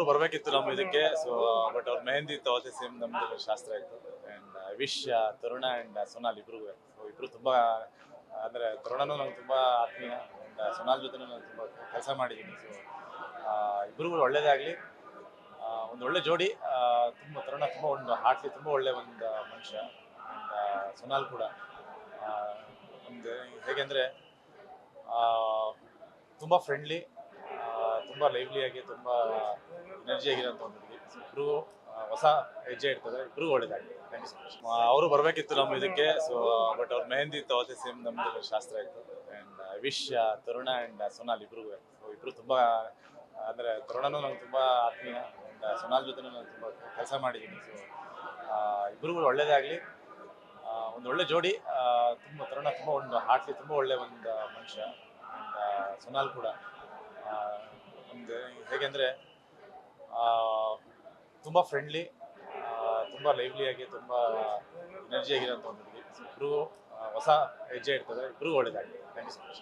ಬರ್ಬೇಕಿತ್ತು ನಮ್ಮ ಇದಕ್ಕೆ. So but ಅವ್ರ ಮೆಹಂದಿ ತಗೋತೆ ಸೇಮ್ ನಮ್ದು ಶಾಸ್ತ್ರ ಇತ್ತು. ಅಂಡ್ ಐ ವಿಶ್ ತರುಣ ಅಂಡ್ ಸೊನಾಲ್ ಇಬ್ರಿಗೂ. ಸೊ ಇಬ್ರು ತುಂಬಾ ಅಂದ್ರೆ ತರುಣನು ನಂಗೆ ತುಂಬಾ ಆತ್ಮೀಯ ಅಂಡ್ ಸೊನಾಲ್ ಜೊತೆ ನಾನು ತುಂಬಾ ಕೆಲಸ ಮಾಡಿದ್ದೀನಿ. ಸೊ ಇಬ್ರಿಗೂ ಒಳ್ಳೇದಾಗ್ಲಿ. ಒಂದು ಒಳ್ಳೆ ಜೋಡಿ. ತುಂಬ ತರುಣ ತುಂಬ ಒಂದು ಹಾರ್ಟ್ಲಿ ತುಂಬ ಒಳ್ಳೆ ಒಂದು ಮನುಷ್ಯ. ಅಂಡ್ ಸೊನಾಲ್ ಕೂಡ ಒಂದು ಹೇಗೆಂದ್ರೆ ತುಂಬ ಫ್ರೆಂಡ್ಲಿ, ತುಂಬ ಲೈವ್ಲಿಯಾಗಿ, ತುಂಬ ಎನರ್ಜಿ ಆಗಿರೋಂಥ ಒಂದು ಹುಡುಗಿ. ಇಬ್ರು ಹೊಸ ಹೆಜ್ಜೆ ಇರ್ತದೆ. ಇಬ್ರಿಗೂ ಒಳ್ಳೇದಾಗಲಿ. Thank you so much. ಅವರು ಬರಬೇಕಿತ್ತು ನಮ್ಮ ಇದಕ್ಕೆ. ಸೊ ಬಟ್ ಅವ್ರ ಮೆಹಂದಿ ತಗೋತೆ ಸೇಮ್ ನಮ್ದು ಶಾಸ್ತ್ರ ಇತ್ತು. ಅಂಡ್ ಐ ವಿಶ್ ತರುಣ ಅಂಡ್ ಸೊನಾಲ್ ಇಬ್ರಿಗೂ. ಸೊ ಇಬ್ರು ತುಂಬ ಅಂದರೆ ತರುಣನು ನಂಗೆ ತುಂಬ ಆತ್ಮೀಯ ಅಂಡ್ ಸೊನಾಲ್ ಜೊತೆ ನಾನು ತುಂಬ ಕೆಲಸ ಮಾಡಿದ್ದೀನಿ. ಸೊ ಇಬ್ರಿಗೂ ಒಳ್ಳೇದಾಗಲಿ. ಒಂದು ಒಳ್ಳೆ ಜೋಡಿ. ತುಂಬ ತರುಣ ತುಂಬ ಒಂದು ಹಾರ್ಟ್ಲಿ ತುಂಬ ಒಳ್ಳೆ ಒಂದು ಮನುಷ್ಯ. ಅಂಡ್ ಸೊನಾಲ್ ಕೂಡ ಒಂದು ಹೇಗೆಂದರೆ ತುಂಬ ಫ್ರೆಂಡ್ಲಿ, ತುಂಬ ಲೈವ್ಲಿಯಾಗಿ, ತುಂಬ ಎನರ್ಜಿ ಆಗಿರೋಂಥ ಒಂದು ಹುಡುಗಿ. ಇಬ್ರಿಗೂ ಹೊಸ ಹೆಜ್ಜೆ ಇರ್ತದೆ. ಇಬ್ರಿಗೂ ಒಳ್ಳೇದಾಗಲಿ. Thank you so much.